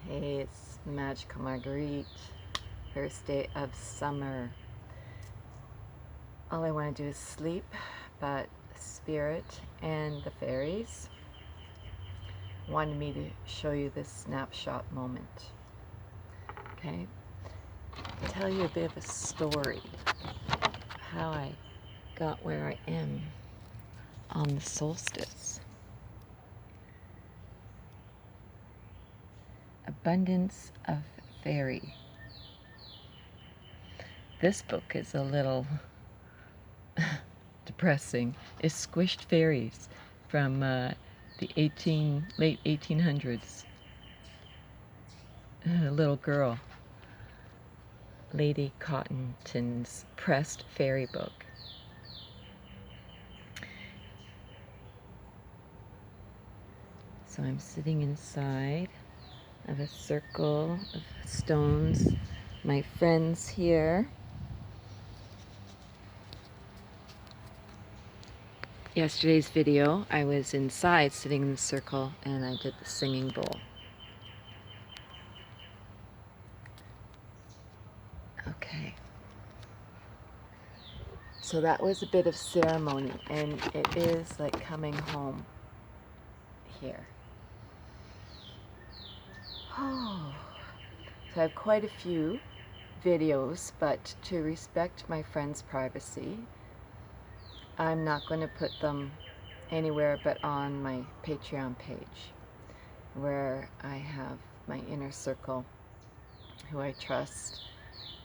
Hey, it's Magical Marguerite. First day of summer. All I want to do is sleep, but Spirit and the Fairies wanted me to show you this snapshot moment. Okay? I'll tell you a bit of a story of how I got where I am on the solstice. Abundance of Fairy. This book is a little depressing. It's Squished Fairies from the late 1800s. A little girl, Lady Cottonton's pressed fairy book. So I'm sitting inside of a circle of stones. My friends here. Yesterday's video, I was inside sitting in the circle and I did the singing bowl. Okay. So that was a bit of ceremony, and it is like coming home here. Oh. So I have quite a few videos, but to respect my friends' privacy, I'm not going to put them anywhere but on my Patreon page, where I have my inner circle who I trust,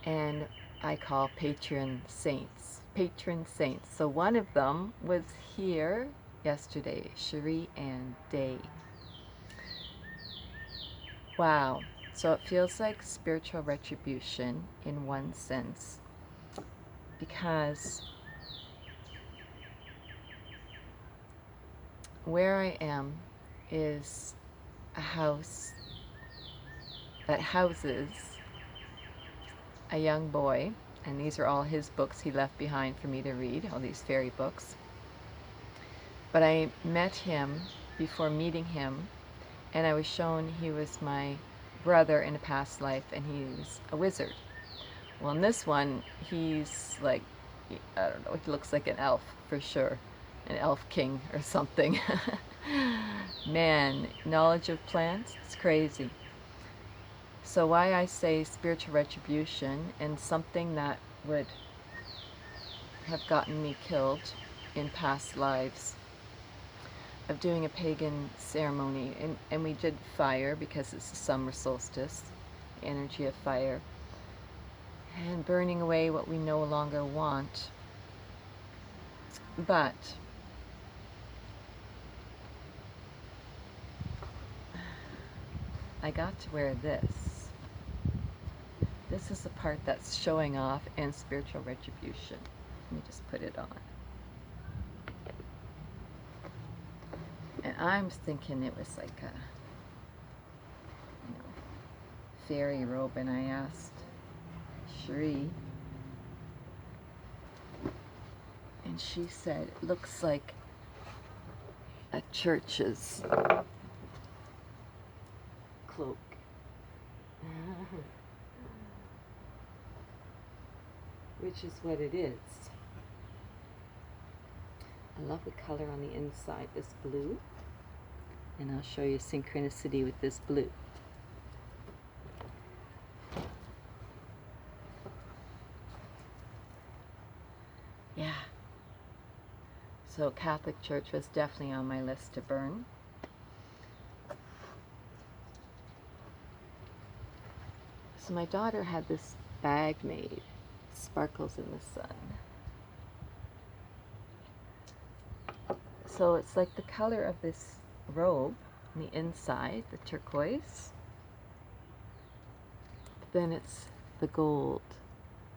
and I call patron saints. Patron saints. So one of them was here yesterday, Cherie and Day. Wow. So it feels like spiritual retribution in one sense, because where I am is a house that houses a young boy, and these are all his books he left behind for me to read, all these fairy books. But I met him before meeting him, and I was shown he was my brother in a past life, and he's a wizard. Well, in this one, he's like, I don't know, he looks like an elf for sure, an elf king or something. Man, knowledge of plants, it's crazy. So why I say spiritual retribution, and something that would have gotten me killed in past lives, of doing a pagan ceremony, and we did fire because it's the summer solstice, energy of fire, and burning away what we no longer want. But I got to wear this. This is the part that's showing off and spiritual retribution. Let me just put it on. And I'm thinking it was like a, fairy robe, and I asked Cherie, and she said it looks like a church's cloak. Which is what it is. I love the color on the inside, this blue. And I'll show you synchronicity with this blue. Yeah. So Catholic Church was definitely on my list to burn. So my daughter had this bag made, sparkles in the sun. So it's like the color of this robe on the inside, the turquoise. But then it's the gold.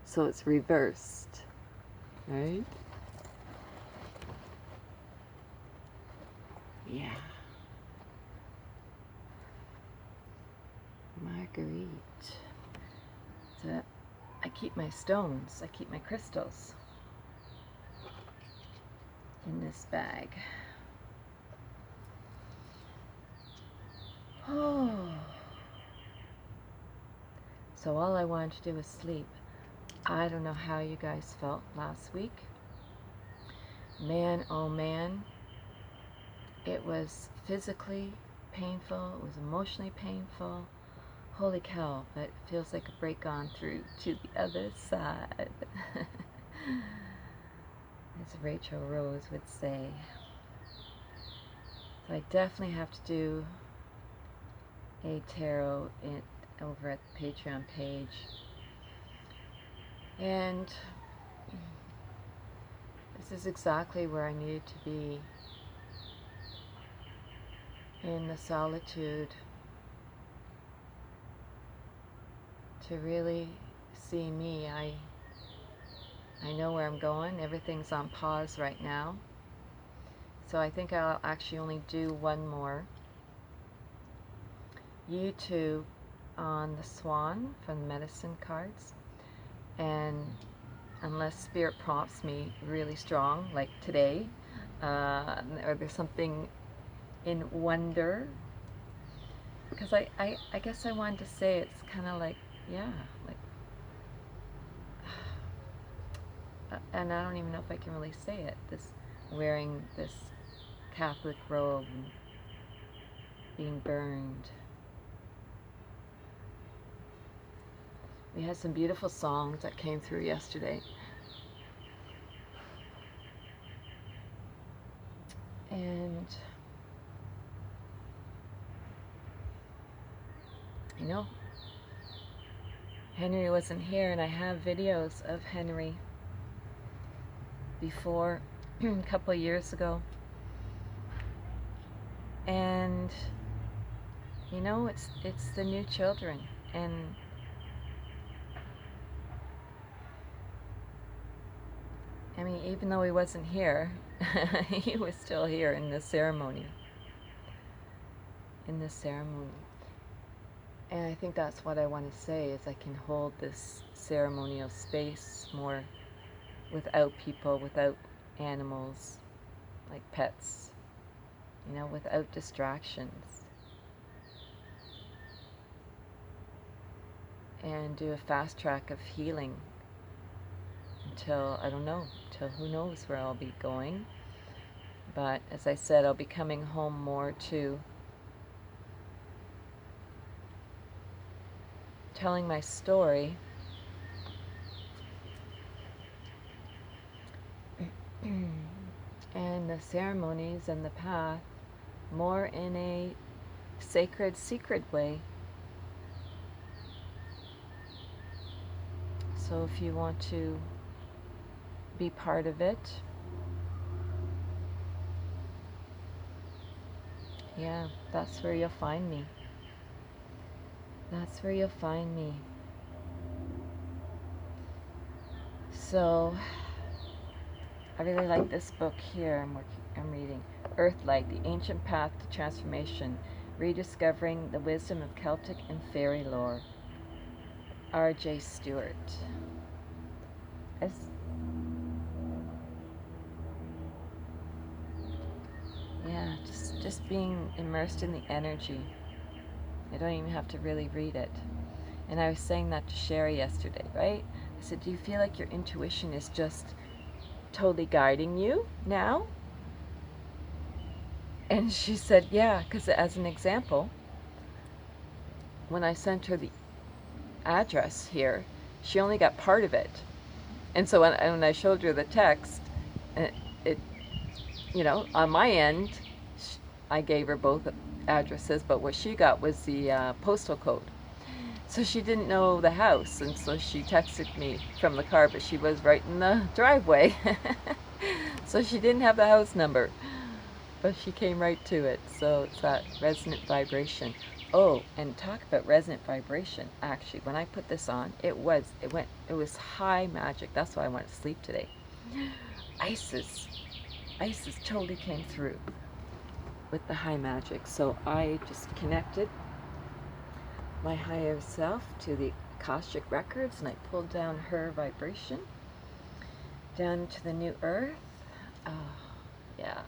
So it's reversed, right? Yeah. Marguerite. So I keep my stones, I keep my crystals in this bag. Oh. So all I wanted to do was sleep. I don't know how you guys felt last week. Man, oh man, it was physically painful, it was emotionally painful. Holy cow, but it feels like a break on through to the other side. As Rachel Rose would say. So I definitely have to do a tarot over at the Patreon page. And this is exactly where I needed to be, in the solitude, to really see me. I know where I'm going. Everything's on pause right now. So I think I'll actually only do one more YouTube on the Swan from the medicine cards. And unless Spirit prompts me really strong, like today, or there's something in wonder, because I guess I wanted to say it's kind of like, yeah, like, and I don't even know if I can really say it, this wearing this Catholic robe and being burned. We had some beautiful songs that came through yesterday. And you know, Henry wasn't here, and I have videos of Henry before, a couple of years ago. And you know, it's the new children, and I mean, even though he wasn't here, he was still here in this ceremony. In this ceremony. And I think that's what I want to say, is I can hold this ceremonial space more without people, without animals, like pets, you know, without distractions. And do a fast track of healing until, I don't know, till who knows where I'll be going. But as I said, I'll be coming home more to telling my story and the ceremonies and the path more in a sacred, secret way. So if you want to be part of it, yeah, that's where you'll find me. That's where you'll find me. So I really like this book here I'm reading. Earthlight, The Ancient Path to Transformation, Rediscovering the Wisdom of Celtic and Fairy Lore. R.J. Stewart. Yeah, just being immersed in the energy. I don't even have to really read it. And I was saying that to Sherry yesterday, right? I said, do you feel like your intuition is just totally guiding you now? And she said, yeah, because as an example, when I sent her the address here, she only got part of it. And so when I showed her the text, it you know, on my end, I gave her both addresses, but what she got was the postal code. So she didn't know the house, and so she texted me from the car, but she was right in the driveway. So she didn't have the house number, but she came right to it. So it's that resonant vibration. Oh, and talk about resonant vibration. Actually, when I put this on, it was high magic. That's why I went to sleep today. Isis totally came through with the high magic. So I just connected my higher self to the Akashic records, and I pulled down her vibration down to the new earth. Oh, yeah.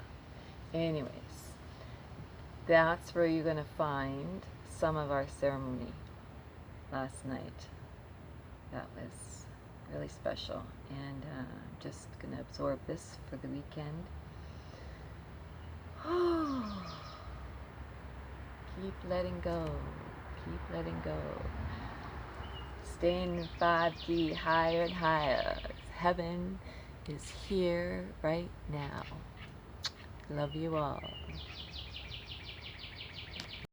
Anyways, that's where you're going to find some of our ceremony last night. That was really special. And I'm just going to absorb this for the weekend. Keep letting go. Keep letting go. Staying in 5D higher and higher. Heaven is here right now. Love you all.